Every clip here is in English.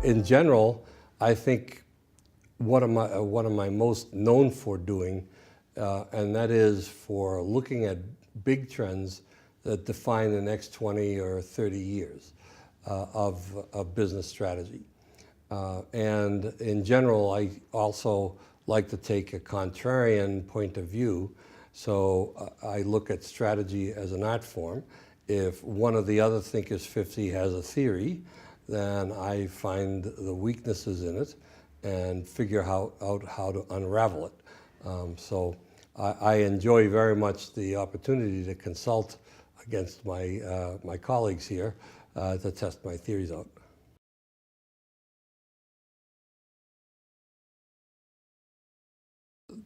In general, I think what am I most known for doing, and that is for looking at big trends that define the next 20 or 30 years of business strategy. And in general, I also like to take a contrarian point of view. So I look at strategy as an art form. If one of the other thinkers 50 has a theory, then I find the weaknesses in it and figure out how to unravel it. So I enjoy very much the opportunity to consult against my colleagues here to test my theories out.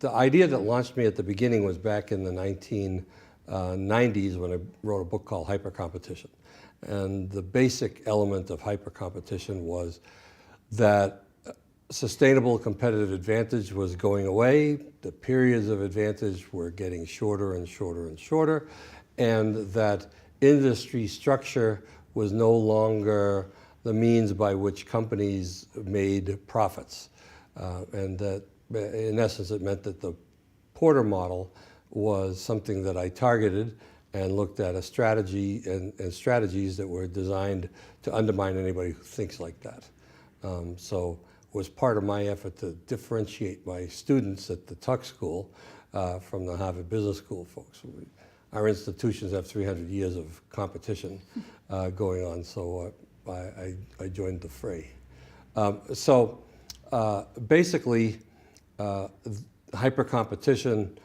The idea that launched me at the beginning was back in the 1990s when I wrote a book called Hypercompetition. And the basic element of hypercompetition was that sustainable competitive advantage was going away, the periods of advantage were getting shorter and shorter and shorter, and that industry structure was no longer the means by which companies made profits. And that, in essence, it meant that the Porter model was something that I targeted and looked at a strategy and strategies that were designed to undermine anybody who thinks like that. So it was part of my effort to differentiate my students at the Tuck School from the Harvard Business School folks. Our institutions have 300 years of competition going on, so I joined the fray. Basically, hypercompetition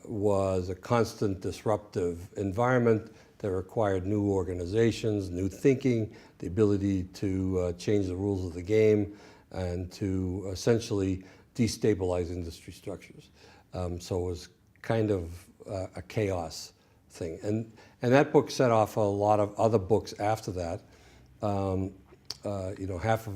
was a constant disruptive environment that required new organizations, new thinking, the ability to change the rules of the game, and to essentially destabilize industry structures. So it was kind of a chaos thing. And that book set off a lot of other books after that. You know, half of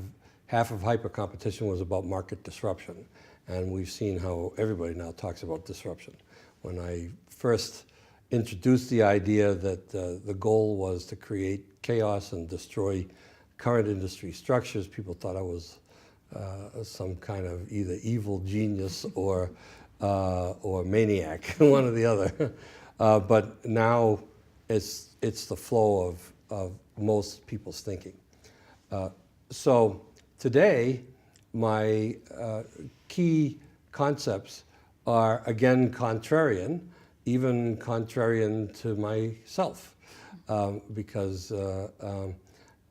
hypercompetition was about market disruption. And we've seen how everybody now talks about disruption. When I first introduced the idea that the goal was to create chaos and destroy current industry structures, people thought I was some kind of either evil genius or maniac, one or the other. But now it's the flow of most people's thinking. So today, my key concepts are, again, contrarian, even contrarian to myself, because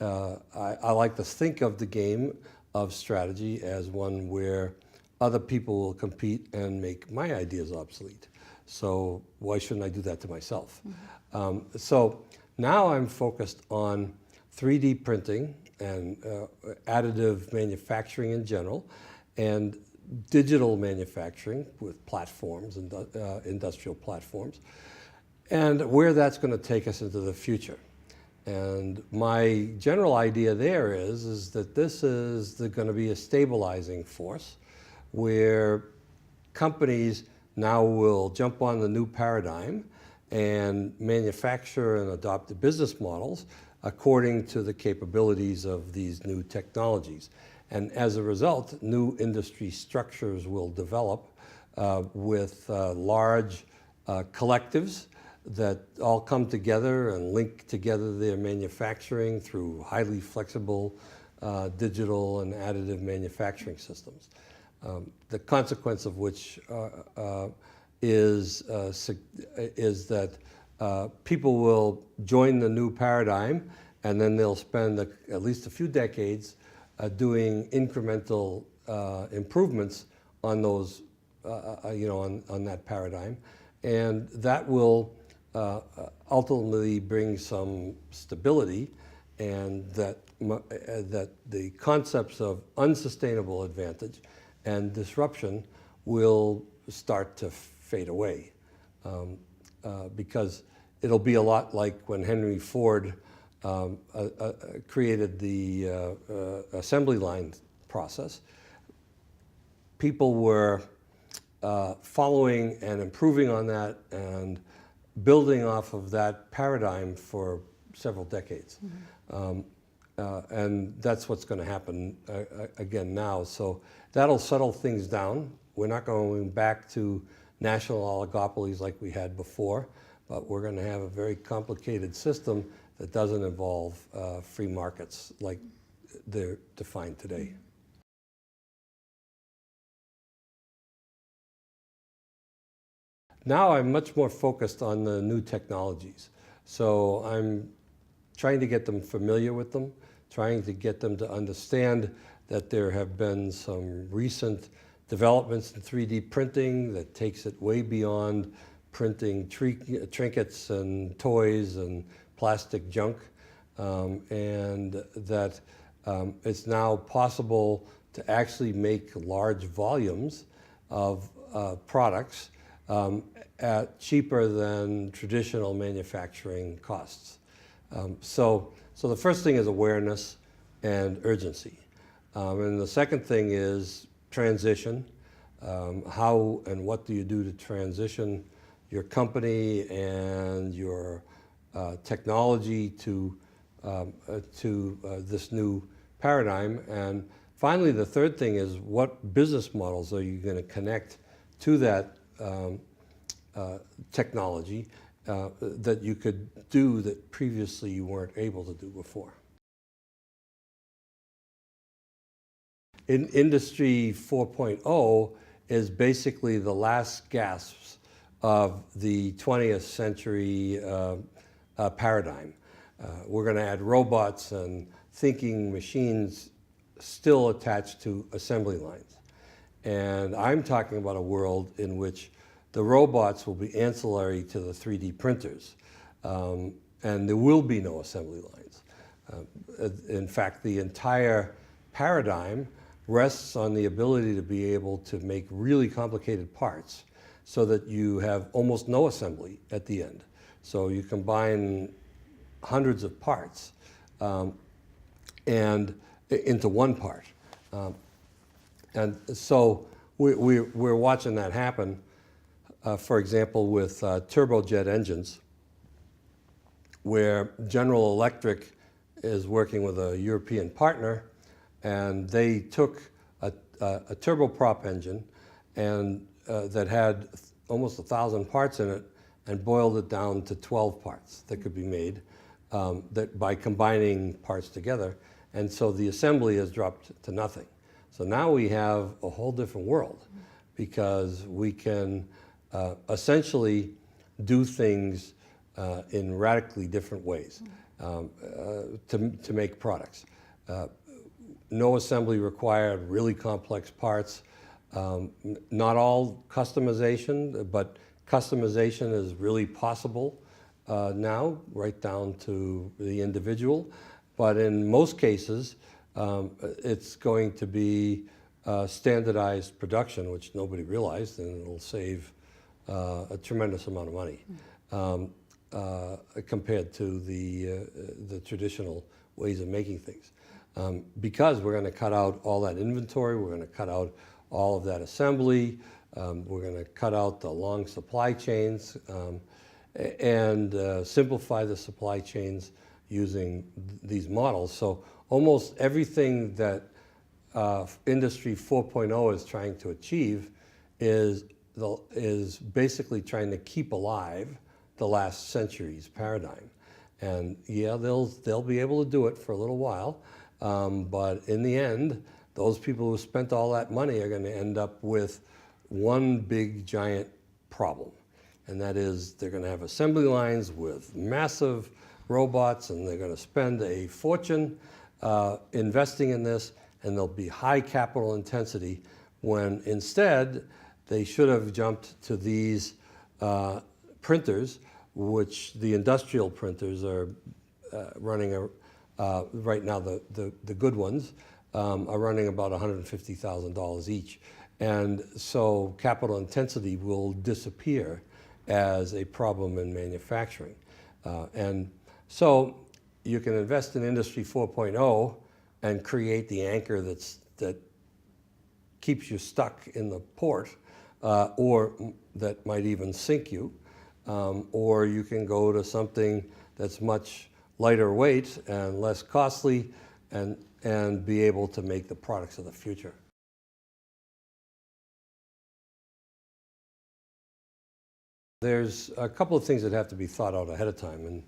I like to think of the game of strategy as one where other people will compete and make my ideas obsolete. So why shouldn't I do that to myself? Mm-hmm. So now I'm focused on 3D printing and additive manufacturing in general, and digital manufacturing with platforms and industrial platforms, and where that's going to take us into the future. And my general idea there is that this is going to be a stabilizing force where companies now will jump on the new paradigm and manufacture and adopt the business models according to the capabilities of these new technologies. And as a result, new industry structures will develop with large collectives that all come together and link together their manufacturing through highly flexible digital and additive manufacturing systems. The consequence of which is that people will join the new paradigm, and then they'll spend at least a few decades doing incremental improvements on those, on that paradigm, and that will ultimately bring some stability, and that the concepts of unsustainable advantage and disruption will start to fade away, because it'll be a lot like when Henry Ford created the assembly line process. People were following and improving on that and building off of that paradigm for several decades. Mm-hmm. and that's what's going to happen again now. So that'll settle things down. We're not going back to national oligopolies like we had before, but we're going to have a very complicated system that doesn't involve free markets like they're defined today. Now I'm much more focused on the new technologies. So I'm trying to get them familiar with them, trying to get them to understand that there have been some recent developments in 3D printing that takes it way beyond printing trinkets and toys and plastic junk, and that it's now possible to actually make large volumes of products at cheaper than traditional manufacturing costs. So the first thing is awareness and urgency. And the second thing is transition. How and what do you do to transition your company and your technology to this new paradigm? And finally, the third thing is what business models are you going to connect to that technology that you could do that previously you weren't able to do before. In Industry 4.0 is basically the last gasps of the 20th century paradigm. We're going to add robots and thinking machines still attached to assembly lines. And I'm talking about a world in which the robots will be ancillary to the 3D printers, and there will be no assembly lines. In fact, the entire paradigm rests on the ability to be able to make really complicated parts so that you have almost no assembly at the end. So you combine hundreds of parts and into one part. And so we're watching that happen. For example, with turbojet engines, where General Electric is working with a European partner, and they took a turboprop engine and that had almost 1,000 parts in it and boiled it down to 12 parts that could be made that by combining parts together. And so the assembly has dropped to nothing. So now we have a whole different world because we can essentially do things in radically different ways to make products. No assembly required, really complex parts. Not all customization, but customization is really possible now, right down to the individual. But in most cases, it's going to be standardized production, which nobody realized, and it'll save a tremendous amount of money compared to the traditional ways of making things. Because we're going to cut out all that inventory, we're going to cut out all of that assembly, we're going to cut out the long supply chains and simplify the supply chains using these models. So almost everything that Industry 4.0 is trying to achieve is basically trying to keep alive the last century's paradigm. And yeah, they'll be able to do it for a little while, but in the end, those people who spent all that money are going to end up with one big giant problem. And that is they're going to have assembly lines with massive robots, and they're going to spend a fortune investing in this, and there'll be high capital intensity when instead they should have jumped to these printers, which the industrial printers are running right now. The good ones are running about $150,000 each. And so capital intensity will disappear as a problem in manufacturing. And so you can invest in Industry 4.0 and create the anchor that keeps you stuck in the port, or that might even sink you. Or you can go to something that's much lighter weight and less costly, and be able to make the products of the future. There's a couple of things that have to be thought out ahead of time, and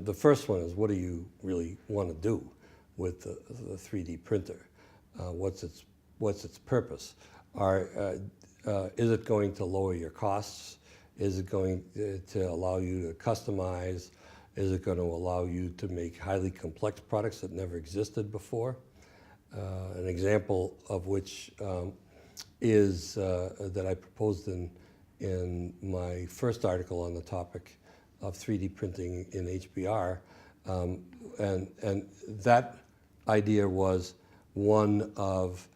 the first one is, what do you really want to do with the 3D printer? What's its purpose? Is it going to lower your costs? Is it going to allow you to customize? Is it going to allow you to make highly complex products that never existed before? An example of which is that I proposed in my first article on the topic of 3D printing in HBR, and that idea was one of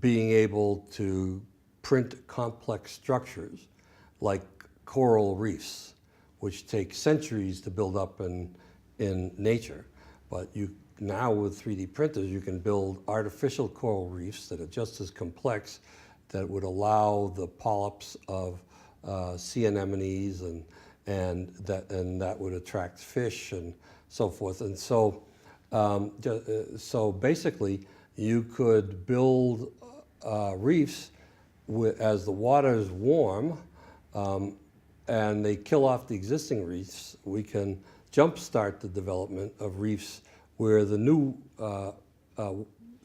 being able to print complex structures like coral reefs, which take centuries to build up in nature. But now with 3D printers, you can build artificial coral reefs that are just as complex, that would allow the polyps of sea anemones and that would attract fish and so forth. And so basically, you could build reefs as the water is warm and they kill off the existing reefs. We can jumpstart the development of reefs where the new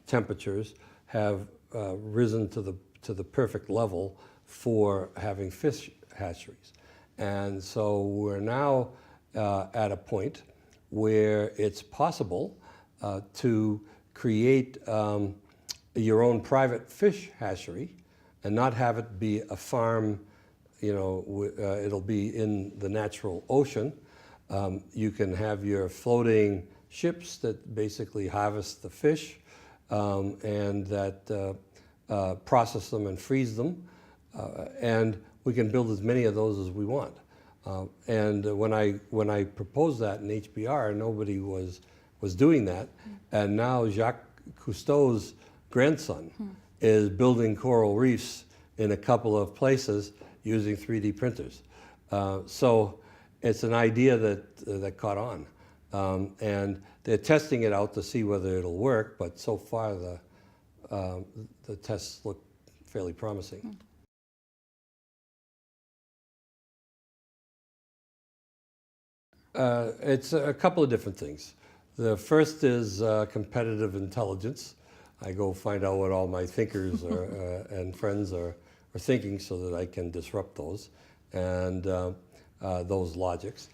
temperatures have risen to the perfect level for having fish hatcheries. And so we're now at a point where it's possible to create your own private fish hatchery and not have it be a farm. It'll be in the natural ocean. You can have your floating ships that basically harvest the fish and that process them and freeze them, and we can build as many of those as we want. And when I proposed that in HBR, nobody was doing that, and now Jacques Cousteau's grandson is building coral reefs in a couple of places using 3D printers. So it's an idea that caught on, and they're testing it out to see whether it'll work. But so far, the tests look fairly promising. It's a couple of different things. The first is competitive intelligence. I go find out what all my thinkers and friends are thinking so that I can disrupt those and those logics.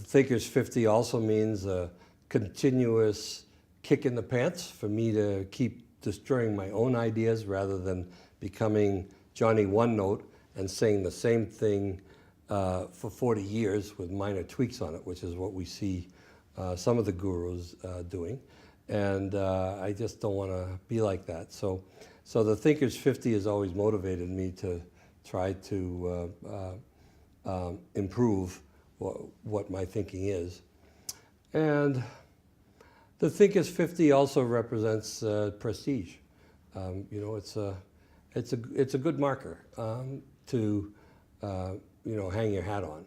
Thinkers 50 also means a continuous kick in the pants for me to keep destroying my own ideas rather than becoming Johnny One Note and saying the same thing for 40 years with minor tweaks on it, which is what we see some of the gurus doing. And I just don't want to be like that. So the Thinkers 50 has always motivated me to try to improve what my thinking is. And the Thinkers 50 also represents prestige. It's a good marker to hang your hat on.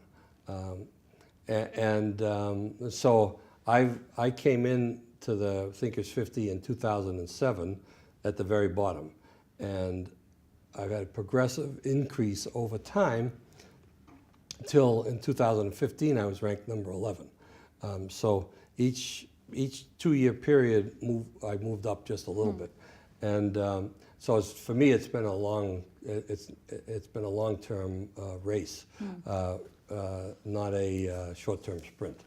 So I came in to the Thinkers 50 in 2007 at the very bottom, and I've had a progressive increase over time till in 2015 I was ranked number 11. So each 2-year period I moved up just a little bit, and so for me it's been a long-term race, not a short-term sprint.